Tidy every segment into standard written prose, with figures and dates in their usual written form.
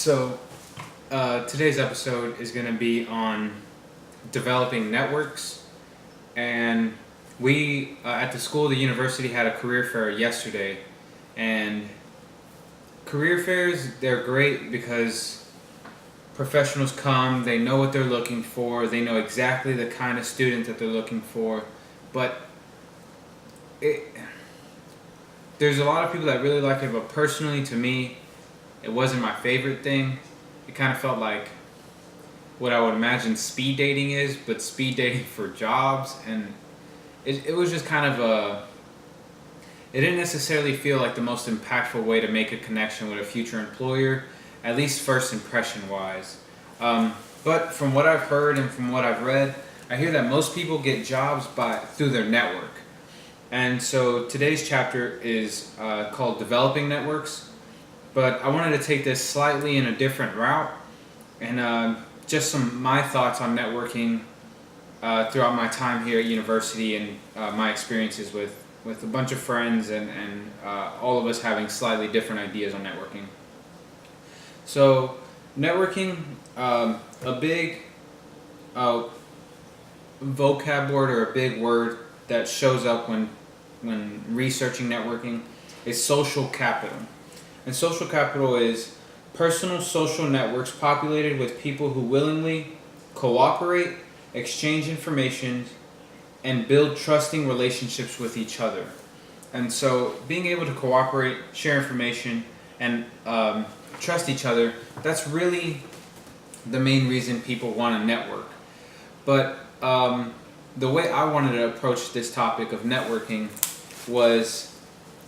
So, today's episode is going to be on developing networks. And we, at the school, the university, had a career fair yesterday. And career fairs, they're great because professionals come, they know what they're looking for, they know exactly the kind of student that they're looking for. But there's a lot of people that really like it, but personally, to me, it wasn't my favorite thing. It kind of felt like what I would imagine speed dating is, but speed dating for jobs. And it was just kind of it didn't necessarily feel like the most impactful way to make a connection with a future employer, at least first impression wise. But from what I've heard and from what I've read, I hear that most people get jobs through their network. And so today's chapter is called Developing Networks. But I wanted to take this slightly in a different route, and just some my thoughts on networking throughout my time here at university, and my experiences with a bunch of friends, and all of us having slightly different ideas on networking. So networking, a big vocab word or a big word that shows up when researching networking is social capital. And social capital is personal social networks populated with people who willingly cooperate, exchange information, and build trusting relationships with each other. And so being able to cooperate, share information, and trust each other, that's really the main reason people want to network. But the way I wanted to approach this topic of networking was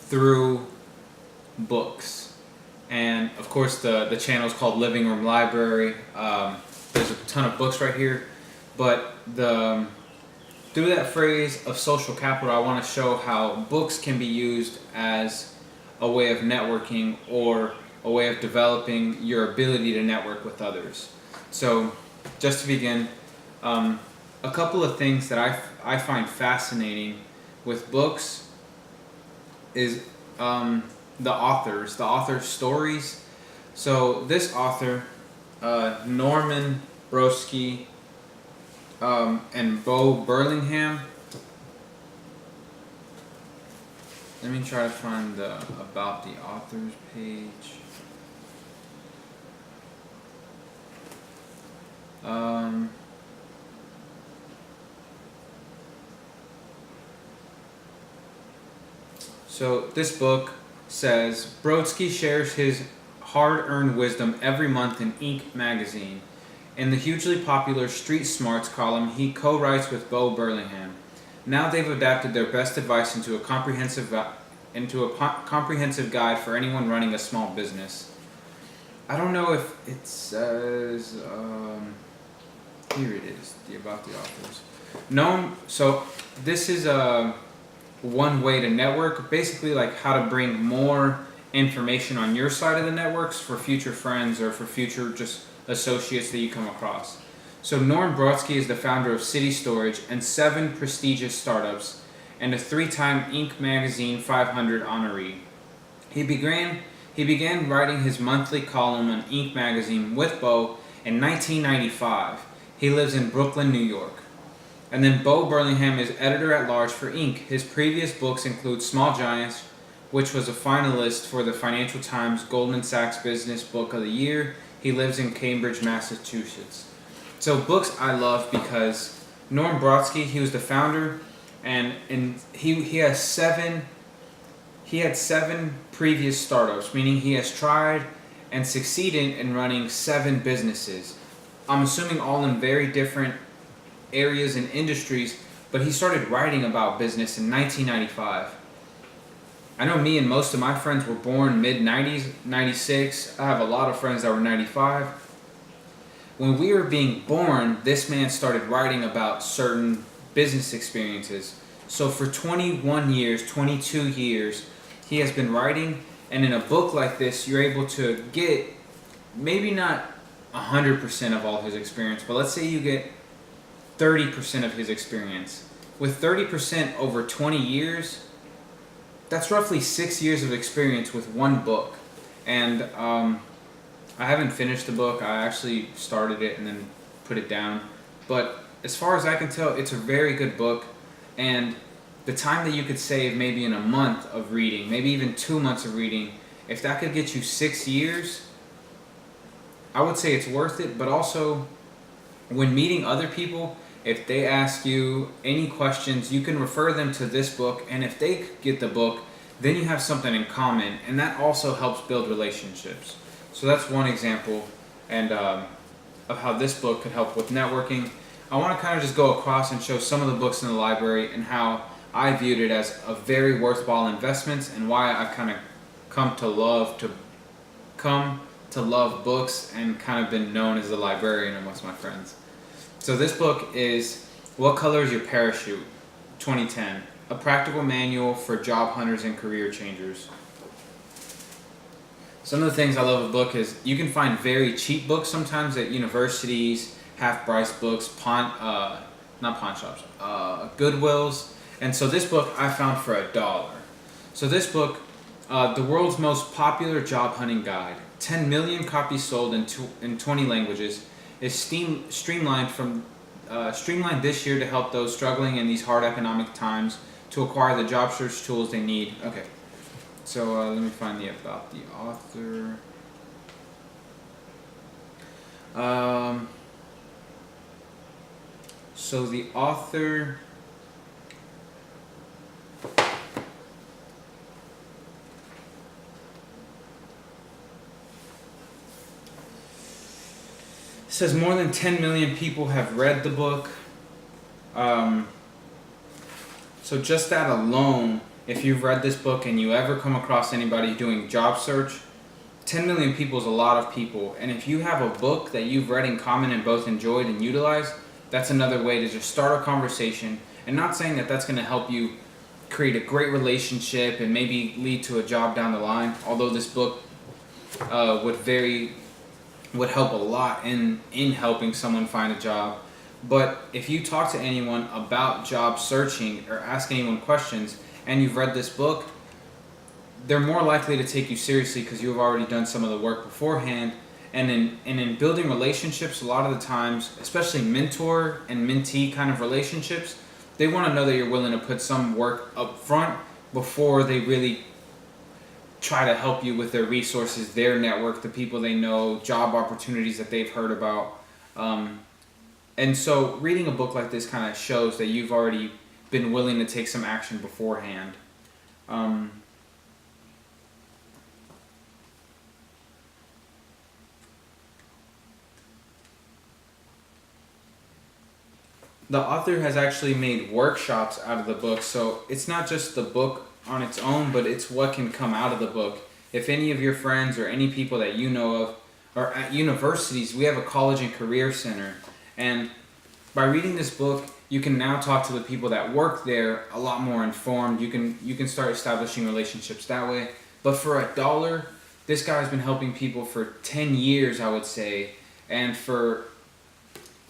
through books. And of course the channel is called Living Room Library. There's a ton of books right here, but through that phrase of social capital, I want to show how books can be used as a way of networking or a way of developing your ability to network with others. So just to begin, a couple of things that I find fascinating with books is the author's stories. So this author, Norman Brodsky, and Bo Burlingham. Let me try to find the about the author's page. So this book says Brodsky shares his hard-earned wisdom every month in Inc. magazine. In the hugely popular Street Smarts column, he co-writes with Bo Burlingham. Now they've adapted their best advice into a comprehensive guide for anyone running a small business. I don't know if it says here it is, about the authors. So this is one way to network, basically like how to bring more information on your side of the networks for future friends or for future just associates that you come across. So Norm Brodsky is the founder of City Storage and 7 prestigious startups and a 3-time Inc. magazine 500 honoree. He began writing his monthly column on Inc. magazine with Bo in 1995. He lives in Brooklyn, New York. And then Bo Burlingham is editor-at-large for Inc. His previous books include Small Giants, which was a finalist for the Financial Times Goldman Sachs Business Book of the Year. He lives in Cambridge, Massachusetts. So books I love because Norm Brodsky, he was the founder, and he has 7 previous startups, meaning he has tried and succeeded in running 7 businesses. I'm assuming all in very different areas and industries, but he started writing about business in 1995. I know me and most of my friends were born mid-90s, 96. I have a lot of friends that were 95. When we were being born, this man started writing about certain business experiences. So for 21 years, 22 years, he has been writing, and in a book like this, you're able to get maybe not 100% of all his experience, but let's say you get 30% of his experience. With 30% over 20 years, that's roughly 6 years of experience with one book. And I haven't finished the book. I actually started it and then put it down. But as far as I can tell, it's a very good book. And the time that you could save maybe in a month of reading, maybe even 2 months of reading, if that could get you 6 years, I would say it's worth it. But also, when meeting other people, if they ask you any questions, you can refer them to this book. And if they get the book, then you have something in common. And that also helps build relationships. So that's one example and of how this book could help with networking. I want to kind of just go across and show some of the books in the library and how I viewed it as a very worthwhile investment and why I've kind of come to love books and kind of been known as a librarian amongst my friends. So this book is What Color is Your Parachute? 2010. A practical manual for job hunters and career changers. Some of the things I love a book is you can find very cheap books sometimes at universities, half-price books, not pawn shops, Goodwills. And so this book I found for $1. So this book, The World's Most Popular Job Hunting Guide, 10 million copies sold in 20 languages, is streamlined this year to help those struggling in these hard economic times to acquire the job search tools they need. Okay. So let me find about the author. So the author says more than 10 million people have read the book. So just that alone, if you've read this book and you ever come across anybody doing job search, 10 million people is a lot of people. And if you have a book that you've read in common and both enjoyed and utilized, that's another way to just start a conversation. And not saying that that's going to help you create a great relationship and maybe lead to a job down the line, although this book would help a lot in helping someone find a job. But if you talk to anyone about job searching or ask anyone questions and you've read this book, they're more likely to take you seriously because you've already done some of the work beforehand. And in building relationships, a lot of the times, especially mentor and mentee kind of relationships, they want to know that you're willing to put some work up front before they really try to help you with their resources, their network, the people they know, job opportunities that they've heard about. And so reading a book like this kind of shows that you've already been willing to take some action beforehand. The author has actually made workshops out of the book, so it's not just the book on its own, but it's what can come out of the book. If any of your friends or any people that you know of are at universities, we have a college and career center, and by reading this book, you can now talk to the people that work there a lot more informed. You can start establishing relationships that way. But for $1, this guy's been helping people for 10 years, I would say, and for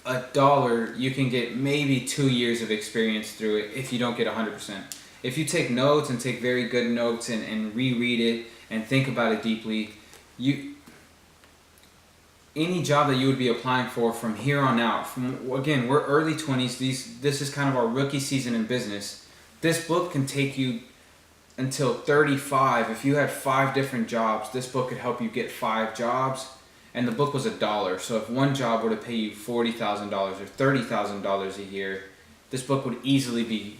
$1, you can get maybe 2 years of experience through it if you don't get 100%. If you take notes and take very good notes and reread it and think about it deeply, any job that you would be applying for from here on out, again, we're early 20s, this is kind of our rookie season in business. This book can take you until 35. If you had 5 different jobs, this book could help you get 5 jobs. And the book was $1. So if one job were to pay you $40,000 or $30,000 a year, this book would easily be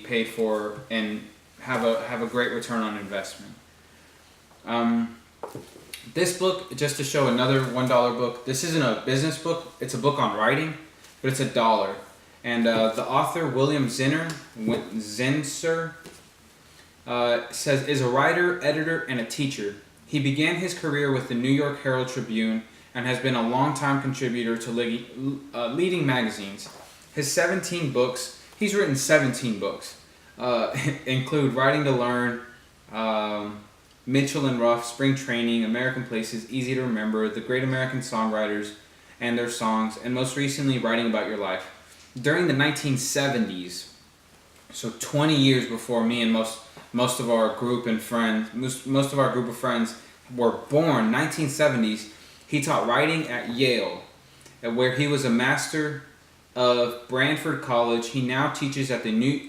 paid for and have a great return on investment. This book, just to show another $1 book, this isn't a business book, it's a book on writing, but it's $1. And the author, William Zinser, says, is a writer, editor, and a teacher. He began his career with the New York Herald Tribune and has been a longtime contributor to leading magazines. His 17 books, he's written 17 books, include Writing to Learn, Mitchell and Ruff, Spring Training, American Places, Easy to Remember, The Great American Songwriters and Their Songs, and most recently, Writing About Your Life. During the 1970s, so 20 years before me and most of our group of friends were born 1970s. He taught writing at Yale, where he was a master of Branford College. He now teaches at the New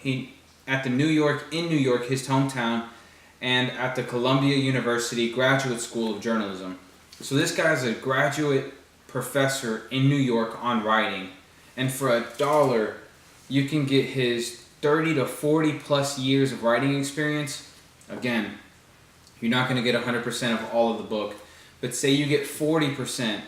York, his hometown, and at the Columbia University Graduate School of Journalism. So this guy's a graduate professor in New York on writing, and for $1, you can get his 30 to 40 plus years of writing experience. Again, you're not going to get 100% of all of the book, but say you get 40%,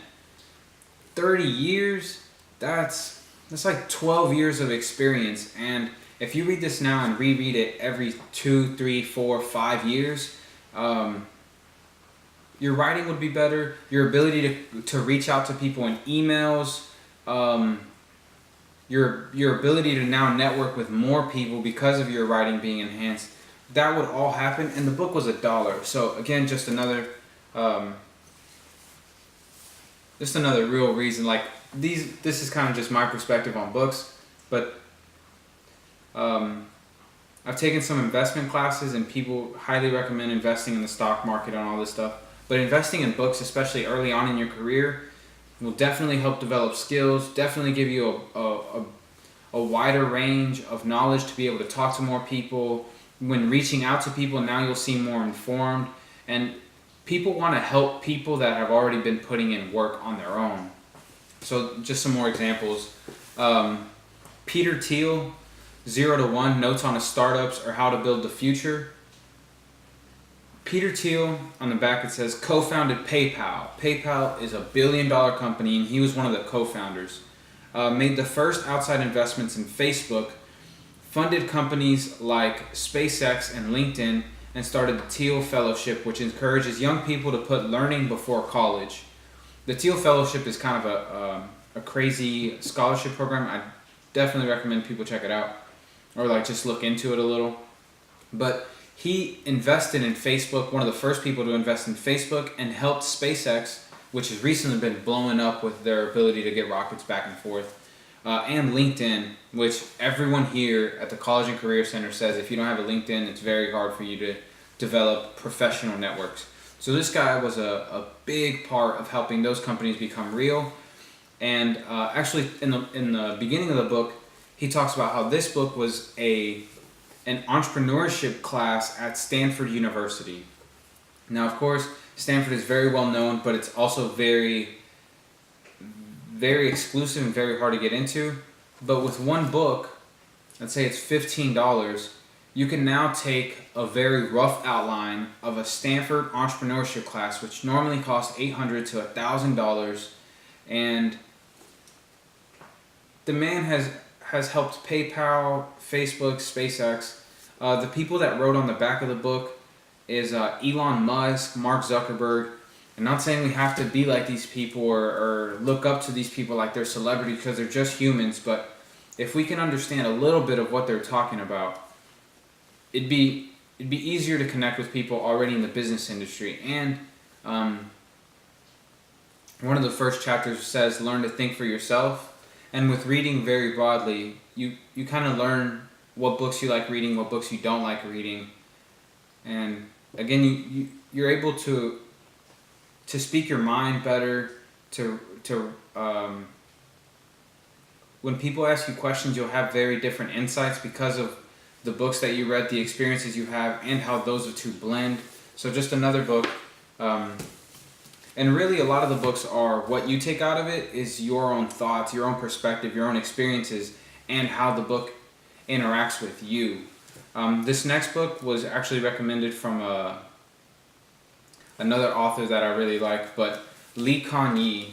30 years, that's like 12 years of experience. And if you read this now and reread it every 2, 3, 4, 5 years, your writing would be better. Your ability to reach out to people in emails, your ability to now network with more people because of your writing being enhanced, that would all happen. And the book was $1. So again, just another real reason. Like this is kind of just my perspective on books, but I've taken some investment classes, and people highly recommend investing in the stock market and all this stuff. But investing in books, especially early on in your career, will definitely help develop skills, definitely give you a wider range of knowledge to be able to talk to more people. When reaching out to people, now you'll seem more informed. And people want to help people that have already been putting in work on their own. So just some more examples. Peter Thiel, 0 to 1, Notes on Startups or How to Build the Future. Peter Thiel, on the back it says, co-founded PayPal. PayPal is $1 billion company, and he was one of the co-founders. Made the first outside investments in Facebook, funded companies like SpaceX and LinkedIn, and started the Thiel Fellowship, which encourages young people to put learning before college. The Thiel Fellowship is kind of a crazy scholarship program. I definitely recommend people check it out, or like just look into it a little. But he invested in Facebook, one of the first people to invest in Facebook, and helped SpaceX, which has recently been blowing up with their ability to get rockets back and forth, and LinkedIn, which everyone here at the College and Career Center says if you don't have a LinkedIn, it's very hard for you to develop professional networks. So this guy was a big part of helping those companies become real. And actually, in the beginning of the book, he talks about how this book was an entrepreneurship class at Stanford University. Now, of course, Stanford is very well known, but it's also very, very exclusive and very hard to get into. But with one book, let's say it's $15, you can now take a very rough outline of a Stanford entrepreneurship class, which normally costs $800 to $1,000, and the man has helped PayPal, Facebook, SpaceX. The people that wrote on the back of the book is Elon Musk, Mark Zuckerberg. I'm not saying we have to be like these people or look up to these people like they're celebrities, because they're just humans, but if we can understand a little bit of what they're talking about, it'd be easier to connect with people already in the business industry. And one of the first chapters says, learn to think for yourself. And with reading very broadly, you kind of learn what books you like reading, what books you don't like reading. And again, you're able to speak your mind better, when people ask you questions, you'll have very different insights because of the books that you read, the experiences you have, and how those two blend. So just another book. And really, a lot of the books are what you take out of it is your own thoughts, your own perspective, your own experiences, and how the book interacts with you. This next book was actually recommended from another author that I really like, but Lee Kuan Yew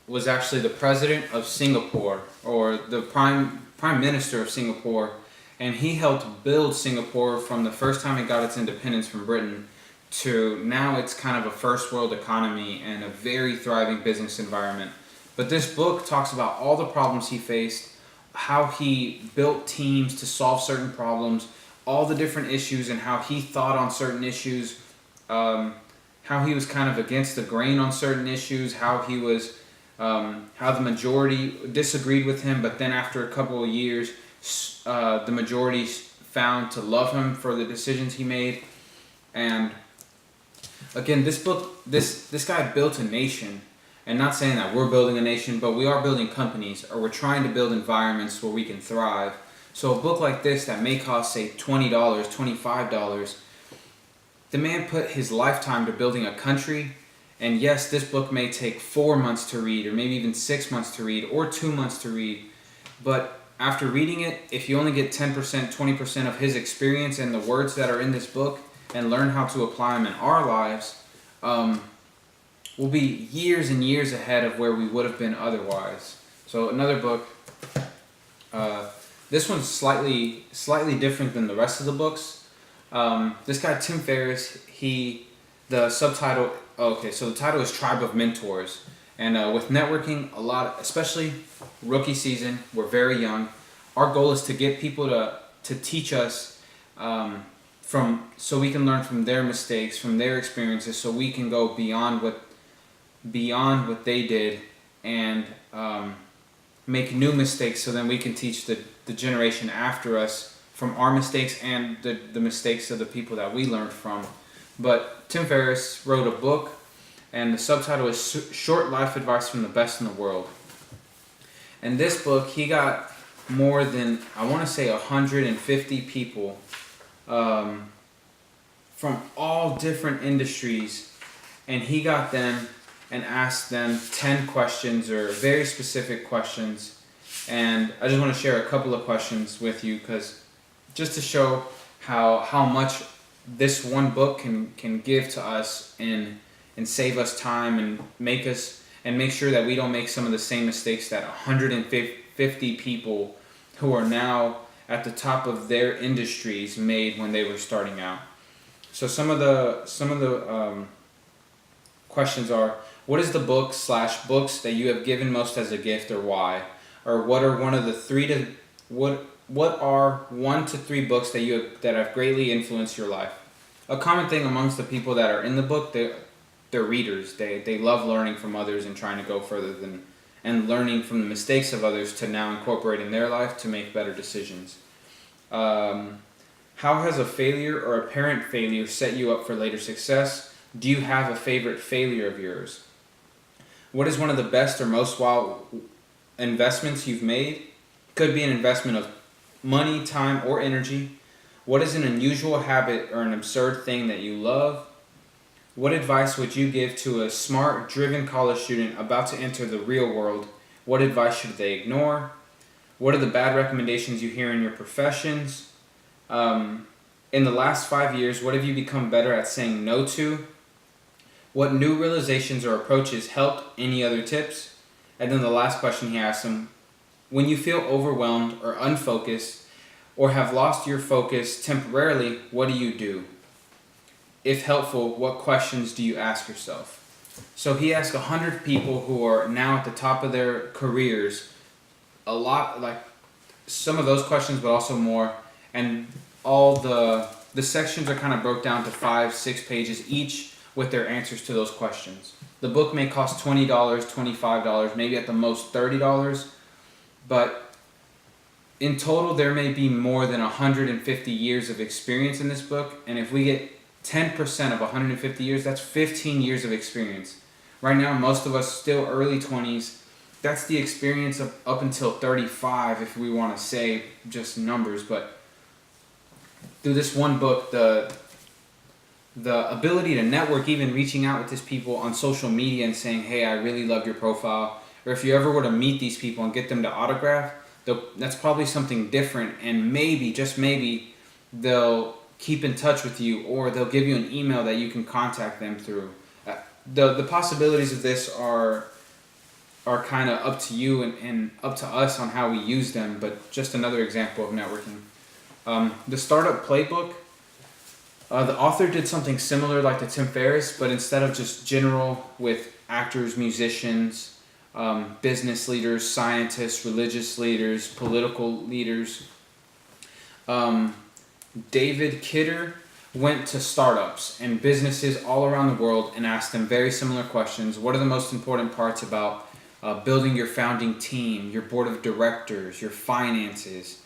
was actually the president of Singapore, or the prime minister of Singapore, and he helped build Singapore from the first time it got its independence from Britain to now it's kind of a first world economy and a very thriving business environment. But this book talks about all the problems he faced, how he built teams to solve certain problems, all the different issues, and how he thought on certain issues, how he was kind of against the grain on certain issues, how he was, how the majority disagreed with him, but then after a couple of years, the majority found to love him for the decisions he made. And Again, this guy built a nation, and not saying that we're building a nation, but we are building companies, or we're trying to build environments where we can thrive. So a book like this that may cost, say, $20, $25, the man put his lifetime to building a country. And yes, this book may take 4 months to read, or maybe even 6 months to read, or 2 months to read. But after reading it, if you only get 10%, 20% of his experience and the words that are in this book, and learn how to apply them in our lives, we'll be years and years ahead of where we would have been otherwise. So another book, this one's slightly different than the rest of the books. This guy Tim Ferriss, the title is Tribe of Mentors. And with networking, a lot, especially rookie season, we're very young. Our goal is to get people to teach us so we can learn from their mistakes, from their experiences, so we can go beyond what they did and make new mistakes, so then we can teach the generation after us from our mistakes and the mistakes of the people that we learned from. But Tim Ferriss wrote a book, and the subtitle is Short Life Advice from the Best in the World. And this book, he got more than, I want to say, 150 people from all different industries, and he got them and asked them 10 questions, or very specific questions. And I just want to share a couple of questions with you, because just to show how much this one book can give to us and save us time and make sure that we don't make some of the same mistakes that 150 people who are now at the top of their industries made when they were starting out. So some of the questions are: what is the book/books that you have given most as a gift, or why? Or what are one to three books that have greatly influenced your life? A common thing amongst the people that are in the book, they're readers. They love learning from others and trying to go further and learning from the mistakes of others to now incorporate in their life to make better decisions. How has a failure or apparent failure set you up for later success? Do you have a favorite failure of yours? What is one of the best or most wild investments you've made? Could be an investment of money, time, or energy. What is an unusual habit or an absurd thing that you love? What advice would you give to a smart, driven college student about to enter the real world? What advice should they ignore? What are the bad recommendations you hear in your professions? In the last 5 years, what have you become better at saying no to? What new realizations or approaches helped? Any other tips? And then the last question he asked him: when you feel overwhelmed or unfocused or have lost your focus temporarily, what do? If helpful, what questions do you ask yourself? So he asked 100 people who are now at the top of their careers, a lot, like some of those questions, but also more. And all the sections are kind of broke down to 5-6 pages each with their answers to those questions. The book may cost $20, $25, maybe at the most $30, but in total there may be more than 150 years of experience in this book. And if we get 10% of 150 years, that's 15 years of experience. Right now, most of us still early 20s. That's the experience of up until 35, if we want to say just numbers. But through this one book, the ability to network, even reaching out with these people on social media and saying, hey, I really love your profile. Or if you ever were to meet these people and get them to autograph, that's probably something different. And maybe, just maybe, they'll keep in touch with you, or they'll give you an email that you can contact them through. The possibilities of this are kind of up to you and up to us on how we use them, but just another example of networking. The Start-up Playbook, the author did something similar like to Tim Ferriss, but instead of just general with actors, musicians, business leaders, scientists, religious leaders, political leaders, David Kidder went to startups and businesses all around the world and asked them very similar questions. What are the most important parts about building your founding team, your board of directors, your finances,